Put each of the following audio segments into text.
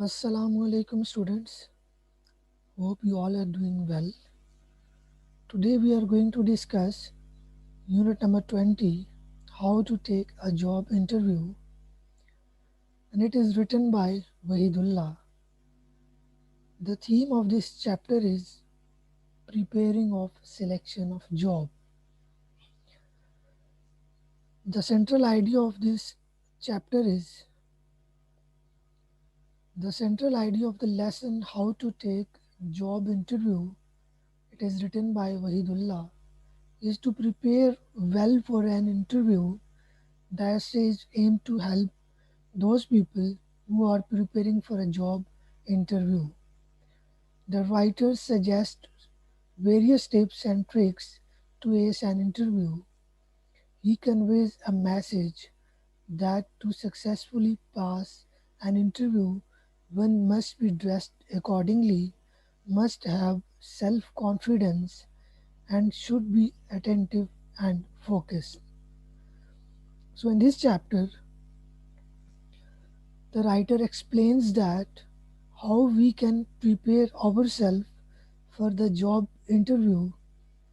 Assalamu alaikum students. Hope you all are doing well. Today we are going to discuss unit number 20, how to take a job interview, and it is written by Wahidullah. The theme of this chapter is preparing of selection of job. The central idea of this chapter is the central idea of the lesson how to take job interview. It is written by Wahidullah is to prepare well for an interview. The essays aim to help those people who are preparing for a job interview. The writer suggests various tips and tricks to ace an interview. He conveys a message that to successfully pass an interview, one must be dressed accordingly, must have self confidence, and should be attentive and focused. So, in this chapter, the writer explains that how we can prepare ourselves for the job interview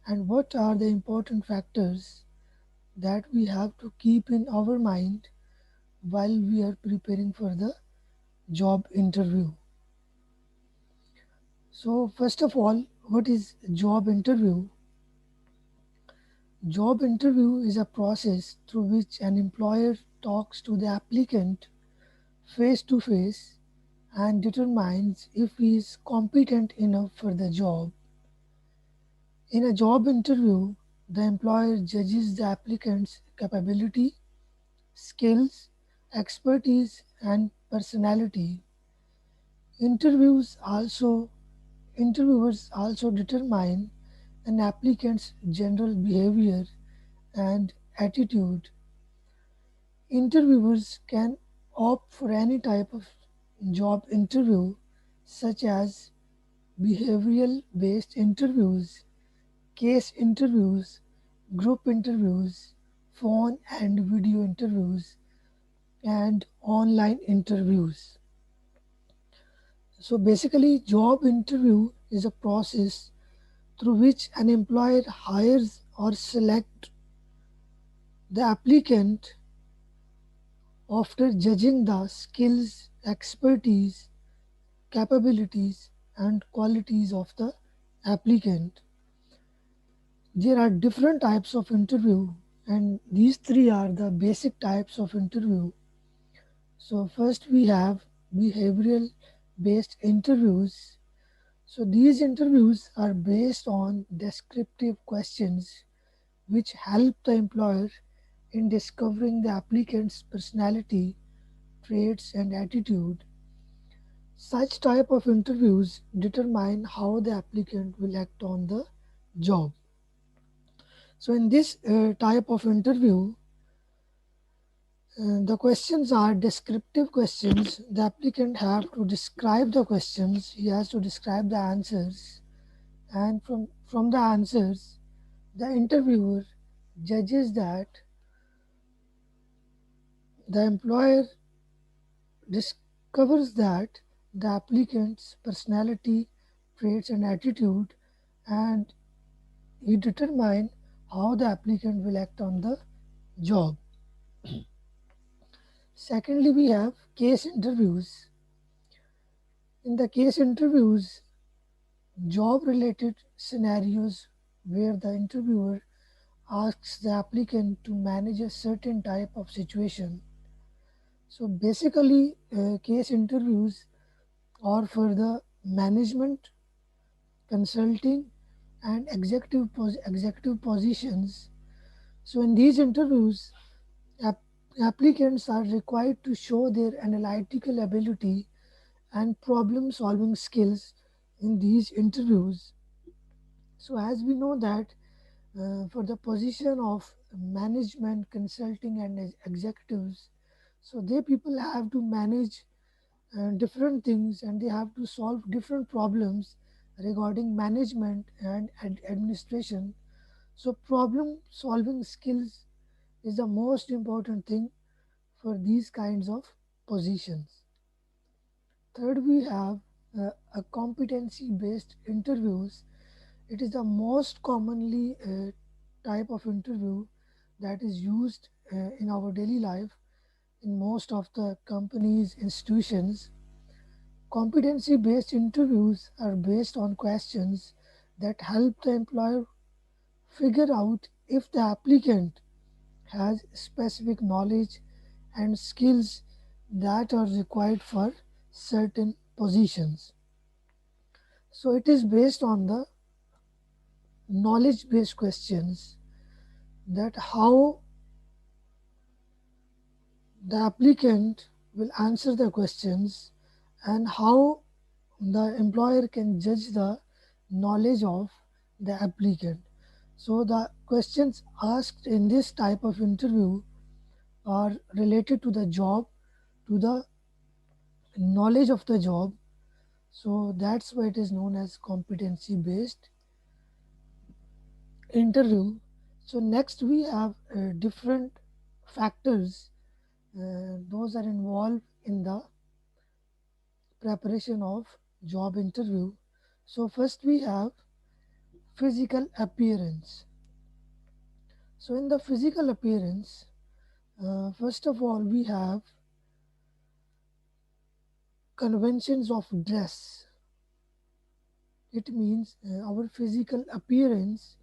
and what are the important factors that we have to keep in our mind while we are preparing for the job interview. So, first of all, what is job interview? Job interview is a process through which an employer talks to the applicant face to face and determines if he is competent enough for the job. In a job interview, the employer judges the applicant's capability, skills, expertise, and personality. Interviews also Interviewers also determine an applicant's general behavior and attitude. Interviewers can opt for any type of job interview, such as behavioral based interviews, case interviews, group interviews, phone and video interviews, and online interviews. So basically, job interview is a process through which an employer hires or select the applicant after judging the skills, expertise, capabilities, and qualities of the applicant. There are different types of interview, and these three are the basic types of interview. So, first we have behavioral based interviews. So, these interviews are based on descriptive questions which help the employer in discovering the applicant's personality, traits, and attitude. Such type of interviews determine how the applicant will act on the job. So, in this type of interview, the questions are descriptive questions. The applicant have to describe the questions. He has to describe the answers, and from the answers, the interviewer judges that the employer discovers that the applicant's personality, traits, and attitude, and he determine how the applicant will act on the job. Secondly, we have case interviews. In the case interviews, job related scenarios where the interviewer asks the applicant to manage a certain type of situation. So basically, case interviews are for the management, consulting, and executive positions. So in these interviews, app- applicants are required to show their analytical ability and problem solving skills in these interviews. So, as we know that for the position of management, consulting, and executives, so they people have to manage different things and they have to solve different problems regarding management and administration. So, problem solving skills is the most important thing for these kinds of positions. Third, we have a competency based interviews. It is the most commonly type of interview that is used in our daily life in most of the companies, institutions. Competency based interviews are based on questions that help the employer figure out if the applicant has specific knowledge and skills that are required for certain positions. So it is based on the knowledge based questions, that how the applicant will answer the questions and how the employer can judge the knowledge of the applicant. So the questions asked in this type of interview are related to the job, to the knowledge of the job. So that's why it is known as competency based interview. So next we have different factors, those are involved in the preparation of job interview. So first we have physical appearance. So in the physical appearance, first of all we have conventions of dress. It means our physical appearance,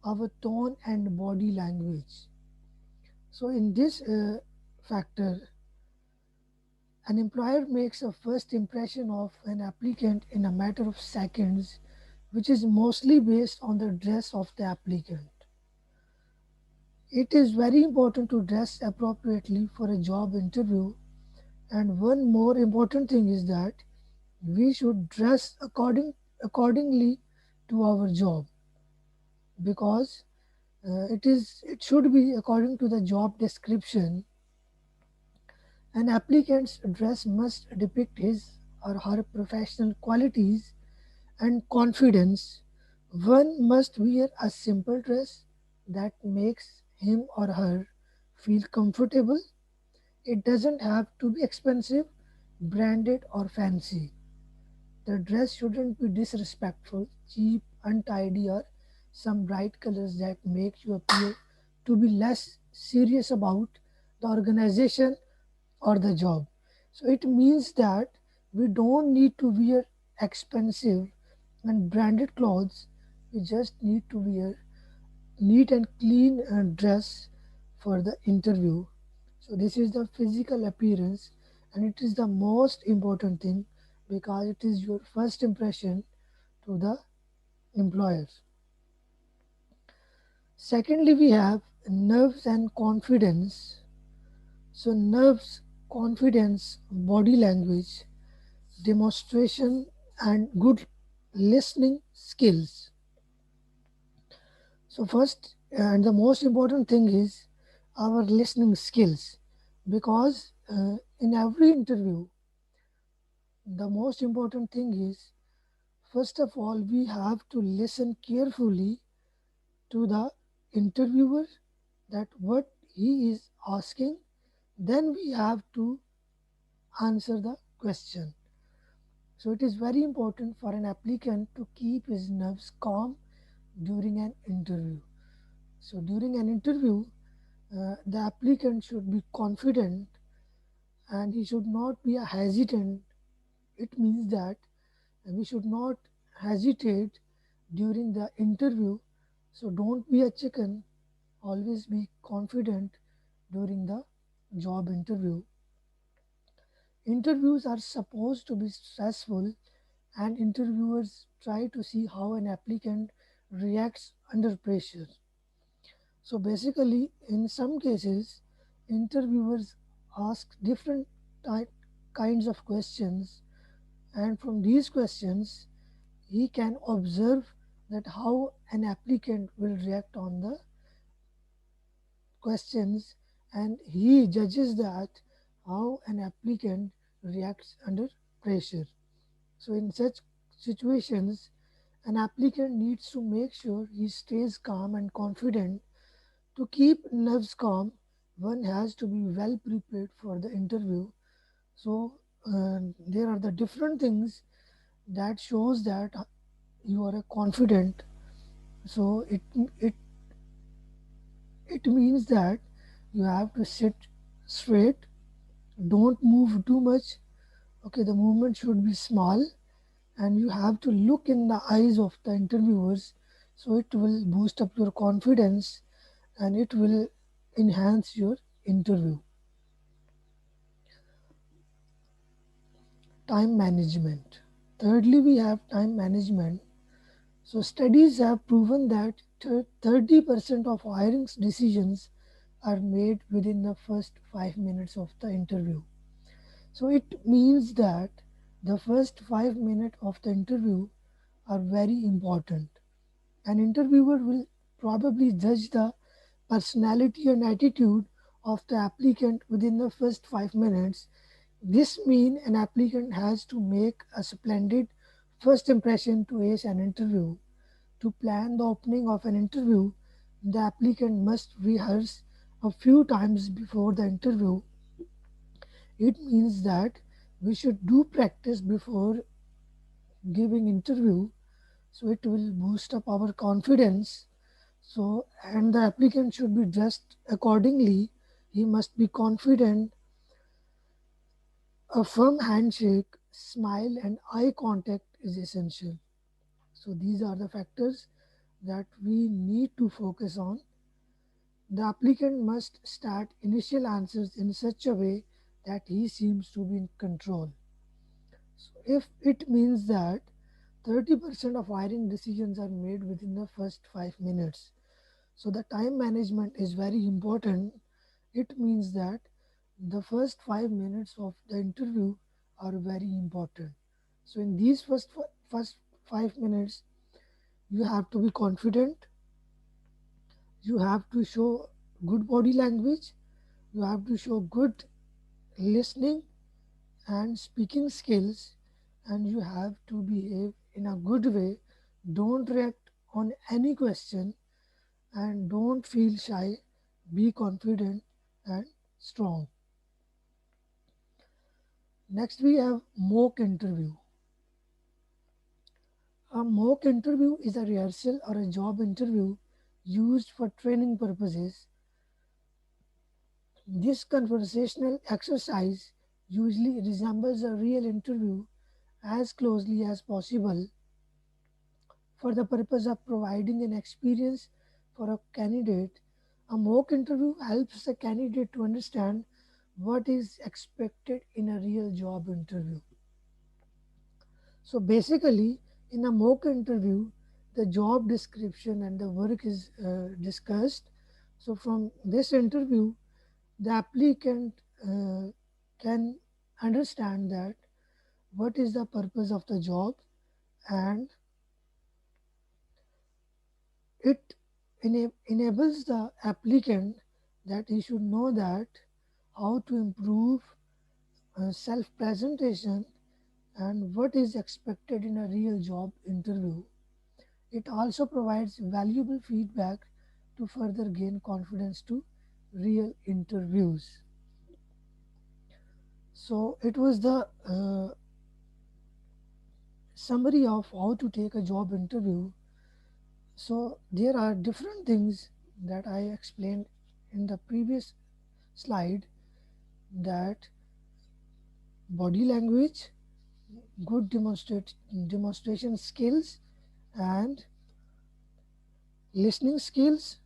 our tone and body language. So in this factor, an employer makes a first impression of an applicant in a matter of seconds, which is mostly based on the dress of the applicant. It is very important to dress appropriately for a job interview, and one more important thing is that we should dress accordingly to our job, because it should be according to the job description. An applicant's dress must depict his or her professional qualities and confidence. One must wear a simple dress that makes him or her feel comfortable. It doesn't have to be expensive, branded, or fancy. The dress shouldn't be disrespectful, cheap, untidy, or some bright colors that make you appear to be less serious about the organization or the job. So it means that we don't need to wear expensive and branded clothes. We just need to wear neat and clean dress for the interview. So this is the physical appearance, and it is the most important thing because it is your first impression to the employers. Secondly, we have nerves and confidence. So nerves, confidence, body language, demonstration, and good listening skills. So first and the most important thing is our listening skills, because in every interview the most important thing is, first of all, we have to listen carefully to the interviewer, that what he is asking, then we have to answer the question. So it is very important for an applicant to keep his nerves calm during an interview. So during an interview, the applicant should be confident and he should not be a hesitant. It means that we should not hesitate during the interview. So don't be a chicken, always be confident during the job interview. Interviews are supposed to be stressful, and interviewers try to see how an applicant reacts under pressure. So basically, in some cases, interviewers ask different ty- kinds of questions, and from these questions, he can observe that how an applicant will react on the questions, and he judges that how an applicant reacts under pressure. So in such situations, an applicant needs to make sure he stays calm and confident. To keep nerves calm, one has to be well prepared for the interview. So, there are the different things that shows that you are a confident. So it it means that you have to sit straight, don't move too much. Okay, the movement should be small, and you have to look in the eyes of the interviewers, so it will boost up your confidence and it will enhance your interview. Time management. Thirdly, we have time management. So studies have proven that 30% of hiring decisions are made within the first 5 minutes of the interview. So it means that the first 5 minutes of the interview are very important. An interviewer will probably judge the personality and attitude of the applicant within the first 5 minutes. This means an applicant has to make a splendid first impression to ace an interview. To plan the opening of an interview, the applicant must rehearse a few times before the interview. It means that we should do practice before giving interview, so it will boost up our confidence. So, and the applicant should be dressed accordingly. He must be confident. A firm handshake, smile, and eye contact is essential. So, these are the factors that we need to focus on. The applicant must start initial answers in such a way that he seems to be in control. So, if it means that 30% of hiring decisions are made within the first 5 minutes, so the time management is very important. It means that the first 5 minutes of the interview are very important. So, in these first 5 minutes, you have to be confident, you have to show good body language, you have to show good listening and speaking skills, and you have to behave in a good way. Don't react on any question and don't feel shy. Be confident and strong. Next, we have mock interview. A mock interview is a rehearsal or a job interview used for training purposes. This conversational exercise usually resembles a real interview as closely as possible for the purpose of providing an experience for a candidate. A mock interview helps the candidate to understand what is expected in a real job interview. So basically, in a mock interview, the job description and the work is discussed. So from this interview, the applicant can understand that what is the purpose of the job, and it enables the applicant that he should know that how to improve self presentation and what is expected in a real job interview. It also provides valuable feedback to further gain confidence to real interviews. So it was the summary of how to take a job interview. So there are different things that I explained in the previous slide, that body language, good demonstration skills, and listening skills,